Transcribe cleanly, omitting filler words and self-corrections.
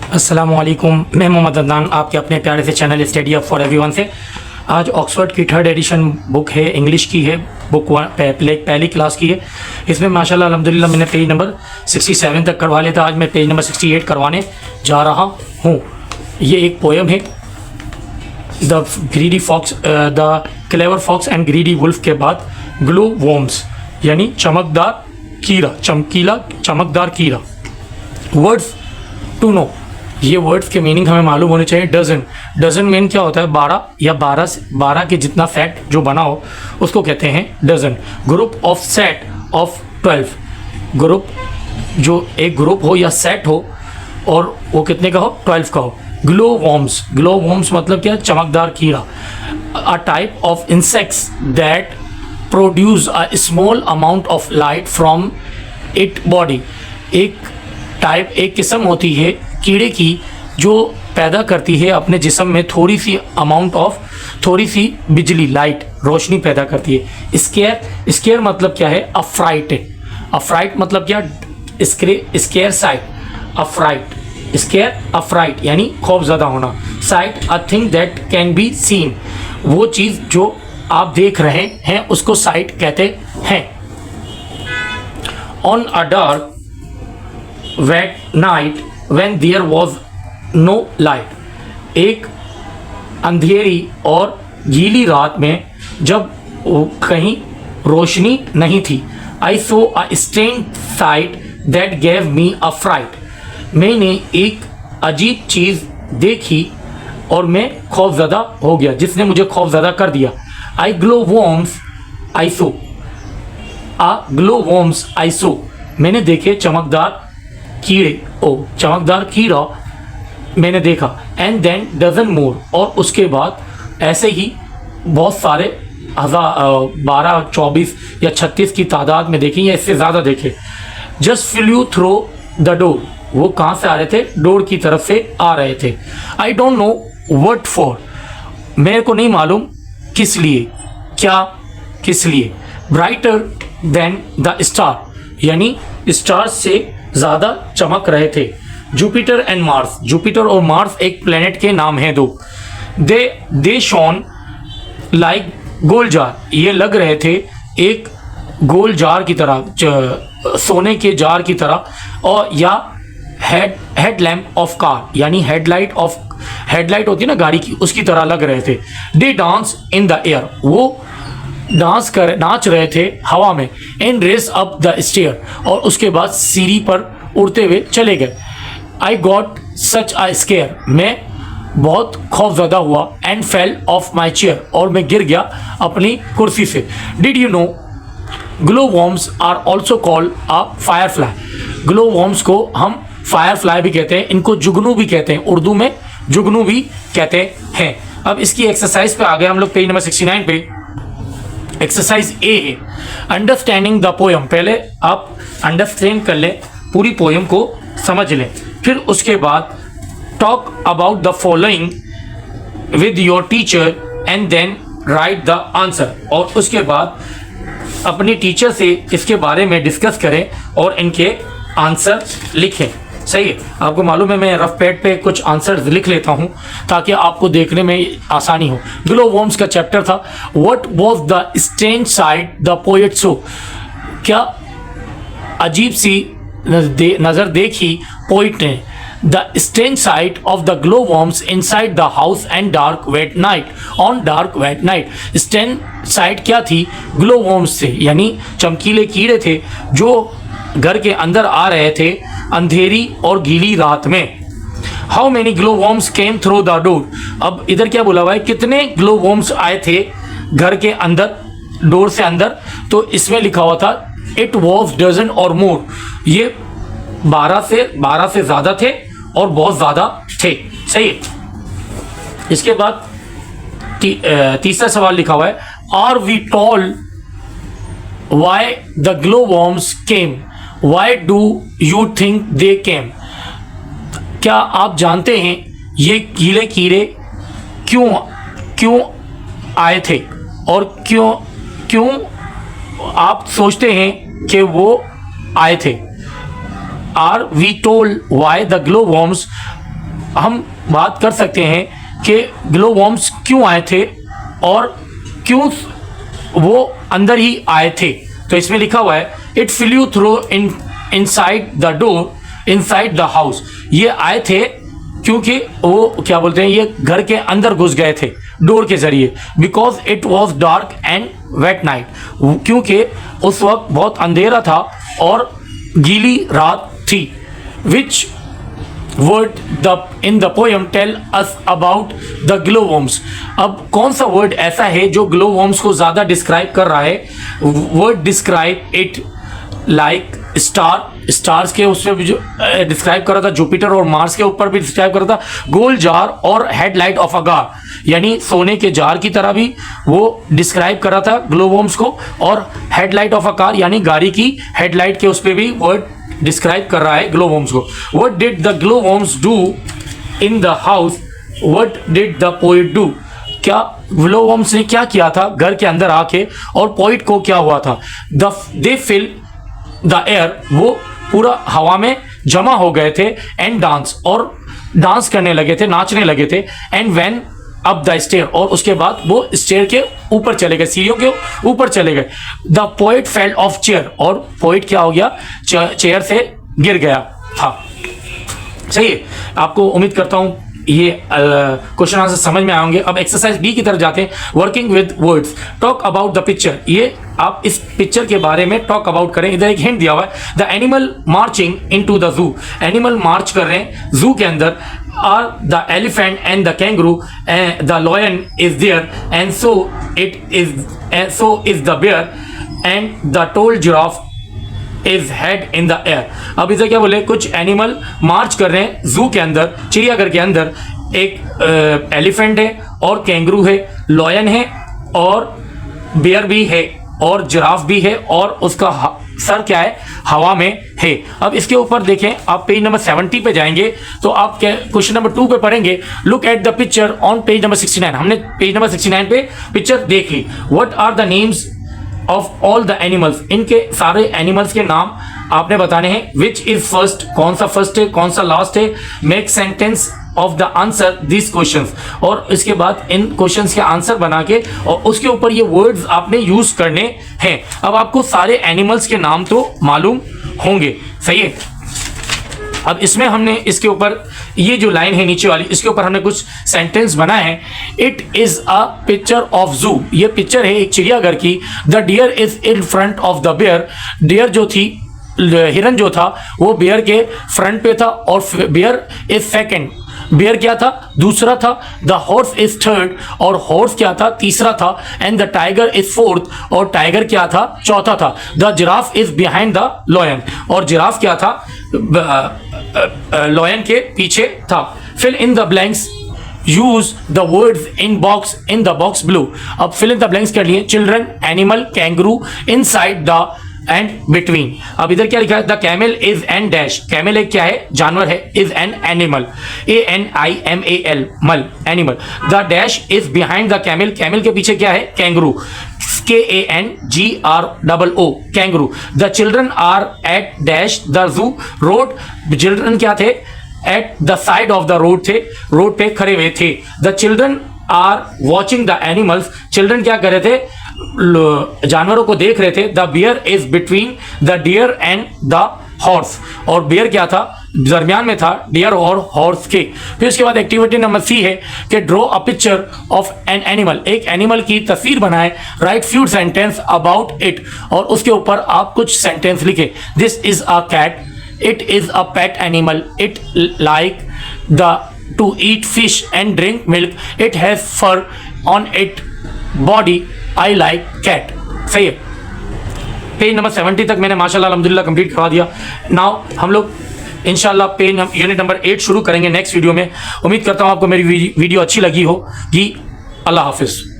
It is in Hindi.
अस्सलामुअलैकुम, मैं मोहम्मद अदनान आपके अपने प्यारे से channel study up for everyone से। आज ऑक्सफोर्ड की 3rd एडिशन बुक है, इंग्लिश की है, बुक पहली क्लास की है। इसमें माशाल्लाह अल्हम्दुलिल्लाह मैंने पेज नंबर 67 तक करवा लिया था। आज मैं पेज नंबर 68 करवाने जा रहा हूँ। ये एक पोएम है, the greedy fox, the clever fox and greedy wolf के बाद ग्लो वॉर्म्स यानी चमकदार कीड़ा, चमकदार कीड़ा। वर्ड्स टू नो, ये वर्ड्स के मीनिंग हमें मालूम होने चाहिए। डजन मीन क्या होता है? 12 या 12 के जितना सेट जो बना हो उसको कहते हैं dozen. Group of set of 12, group जो एक ग्रुप हो या सेट हो और वो कितने का हो? 12 का हो। ग्लो वॉर्म्स मतलब क्या? चमकदार कीड़ा। A type of insects that produce a small amount of light from it body. एक किस्म होती है कीड़े की जो पैदा करती है अपने जिस्म में थोड़ी सी बिजली, लाइट, रोशनी पैदा करती है। स्केयर मतलब क्या है? अफ्राइट मतलब क्या? स्केयर साइट, अफ्राइट यानी खौफजदा होना। Site a thing that can be seen, वो चीज़ जो आप देख रहे हैं उसको साइट कहते हैं। On a dark wet night when there was no light, एक अंधेरी और गीली रात में जब कहीं रोशनी नहीं थी। I saw a strange sight that gave me a fright, मैंने एक अजीब चीज़ देखी और मैं खौफजदा हो गया, जिसने मुझे खौफजदा कर दिया। I glow worms I saw, a glow worms I saw, मैंने देखे चमकदार कीड़ा मैंने देखा। एंड देन डजन मोर, और उसके बाद ऐसे ही बहुत सारे 12, 24 या 36 की तादाद में देखे या इससे ज़्यादा देखे। Just flu through the door, वो कहाँ से आ रहे थे? डोर की तरफ से आ रहे थे। I don't know what for, मेरे को नहीं मालूम किस लिए, किस लिए। ब्राइटर देन द स्टार, यानी स्टार से ज़्यादा चमक रहे थे। जुपिटर एंड मार्स, जुपिटर और मार्स एक प्लेनेट के नाम हैं दो। दे शॉन लाइक गोल जार, ये लग रहे थे एक गोल जार की तरह, सोने के जार की तरह। और या हेड लैम्प ऑफ कार, यानी हेडलाइट होती है ना गाड़ी की, उसकी तरह लग रहे थे। They dance in the air, वो नाच रहे थे हवा में। And race up the stair, और उसके बाद सीढ़ी पर उड़ते हुए चले गए। I got such a square, मैं बहुत खौफजदा हुआ। And fell off my chair, और मैं गिर गया अपनी कुर्सी से। Did you know glow worms are also called a firefly, glow worms को हम फायरफ्लाई भी कहते हैं, इनको जुगनू भी कहते हैं, उर्दू में जुगनू भी कहते हैं। अब इसकी एक्सरसाइज पे आ गए हम लोग, पेज नंबर 69 पे। एक्सरसाइज ए है अंडरस्टैंडिंग द पोएम। पहले आप अंडरस्टैंड कर लें, पूरी पोएम को समझ लें, फिर उसके बाद talk about the following with your teacher and then write the answer, और उसके बाद अपनी टीचर से इसके बारे में डिस्कस करें और इनके आंसर लिखें। सही है, आपको मालूम है मैं रफ पैड पे कुछ आंसर लिख लेता हूँ ताकि आपको देखने में आसानी हो। ग्लो वॉर्म्स का चैप्टर था। What was the strange sight the poet saw, क्या अजीब सी नज़र देखी पोइट ने। The strange sight of the glow worms inside the house and dark wet night, on dark wet night. Strange sight क्या थी? ग्लो वॉर्म्स से, यानी चमकीले कीड़े थे जो घर के अंदर आ रहे थे अंधेरी और गीली रात में। How many glow worms came through the door, अब इधर क्या बोला हुआ है? कितने ग्लो वॉर्म्स आए थे घर के अंदर, डोर से अंदर? तो इसमें लिखा हुआ था इट वॉज डजन और मोर, ये 12 से ज़्यादा थे और बहुत ज़्यादा थे। सही है। इसके बाद तीसरा सवाल लिखा हुआ है are we told why the glow worms came, why do you think they came, क्या आप जानते हैं ये गीले कीड़े क्यों आए थे और क्यों आप सोचते हैं कि वो आए थे। Are we told why the glow worms हम बात कर सकते हैं कि ग्लो वॉर्म्स क्यों आए थे और क्यों वो अंदर ही आए थे। तो इसमें लिखा हुआ है it flu through inside the door inside the house. ये आए थे क्योंकि वो क्या बोलते हैं, ये घर के अंदर घुस गए थे डोर के जरिए। Because it was dark and wet night, क्योंकि उस वक्त बहुत अंधेरा था और गीली रात थी। Which word in the poem tell us about the glowworms। अब कौन सा वर्ड ऐसा है जो glowworms को ज्यादा डिस्क्राइब कर रहा है? Word describe it like stars के उसमें भी जो डिस्क्राइब कर रहा था, जुपिटर और मार्स के ऊपर भी डिस्क्राइब कर रहा था। गोल्ड जार और हेडलाइट ऑफ अ कार, यानी सोने के जार की तरह भी वो डिस्क्राइब कर रहा था ग्लोवॉर्म्स को, और हेडलाइट ऑफ अ कार यानी गाड़ी की हेडलाइट के उस पर भी वर्ड डिस्क्राइब कर रहा है ग्लोवॉर्म्स को। What did the glowworms do in the house, what did the poet do, क्या ग्लोवॉर्म्स ने क्या किया था घर के अंदर आके, और पोएट को क्या हुआ था? दे फिल द एयर, वो पूरा हवा में जमा हो गए थे, एंड डांस, और डांस करने लगे थे, नाचने लगे थे, and when up the stair, और उसके बाद वो स्टेयर के ऊपर चले गए, सीढ़ियों के ऊपर चले गए। The poet fell off chair, और पोएट क्या हो गया, चेयर से गिर गया था। सही है, आपको उम्मीद करता हूं ये क्वेश्चन आंसर समझ में आएंगे। अब एक्सरसाइज डी की तरफ जाते हैं, working with words. Talk about the picture, ये आप इस पिक्चर के बारे में टॉक अबाउट करें। इधर एक हिंट दिया हुआ है, the animal marching into the zoo, animal march कर रहे हैं जू के अंदर। Are the elephant and the kangaroo, the lion is there, and so is the bear, and the tall giraffe is head in the air. अब इसे क्या बोले, कुछ एनिमल मार्च कर रहे हैं जू के अंदर, चिड़ियाघर के अंदर। एक एलिफेंट है और कैंगरू है, लॉयन है और बेयर भी है, और जिराफ भी है, और उसका सर क्या है, हवा में है। अब इसके ऊपर देखें, आप पेज नंबर 70 पे जाएंगे तो आप क्वेश्चन नंबर 2 पे पढ़ेंगे, look at the picture on page number 69। हमने पेज नंबर 69 पे पिक्चर देखी। What are the names of all the animals, इनके सारे एनिमल्स के नाम आपने बताने हैं। विच इज फर्स्ट, कौन सा फर्स्ट है, कौन सा लास्ट है। Make sentence of the answer this questions, और इसके बाद इन क्वेश्चंस के आंसर बना के और उसके ऊपर ये वर्ड्स आपने यूज करने हैं। अब आपको सारे एनिमल्स के नाम तो मालूम होंगे, सही है। अब इसमें हमने इसके ऊपर ये जो लाइन है नीचे वाली, इसके ऊपर हमने कुछ सेंटेंस बनाए हैं। It is a picture of zoo, ये पिक्चर है एक चिड़ियाघर की। The deer is in front of the bear, deer जो थी, हिरन जो था वो बेयर के फ्रंट पे था, और बेयर इज सेकेंड, बेयर क्या था, दूसरा था। द हॉर्स इज थर्ड, और हॉर्स क्या था, तीसरा था। And the tiger is fourth, और टाइगर क्या था, चौथा था। The giraffe is behind the lion, और जिराफ क्या था, लॉयन के पीछे था। Fill in the blanks, use the words in the box blue. अब फिल इन द ब्लैंक्स के लिए children, animal, kangaroo, inside the and between. अब इधर क्या लिखा है, the camel is an dash, camel एक क्या है, जानवर है, इज एन एनिमल, ANIMAL, मल, animal. The dash is behind the camel, camel के पीछे क्या है, kangaroo, KANGROO, kangaroo. The children are at dash the zoo road, children क्या थे, at the side of the road थे, रोड पे खड़े हुए थे। The children are watching the animals, children क्या कर रहे थे, जानवरों को देख रहे थे। The beer is between the deer and the horse, और बियर क्या था, दरमियान में था डियर और हॉर्स के। फिर उसके बाद एक्टिविटी नंबर C है कि draw a picture of an animal, एक एनिमल की तस्वीर बनाए। Write few sentence about it, और उसके ऊपर आप कुछ सेंटेंस लिखे। This is a cat, it is a pet animal, it like the to eat fish and drink milk, it has fur on it body, I like cat. सही है, पेज नंबर 70 तक मैंने माशाल्लाह अल्हम्दुलिल्लाह कंप्लीट करवा दिया। नाउ हम लोग इंशाल्लाह पेज यूनिट नंबर 8 शुरू करेंगे नेक्स्ट वीडियो में। उम्मीद करता हूँ आपको मेरी वीडियो अच्छी लगी होगी। अल्लाह हाफिज़।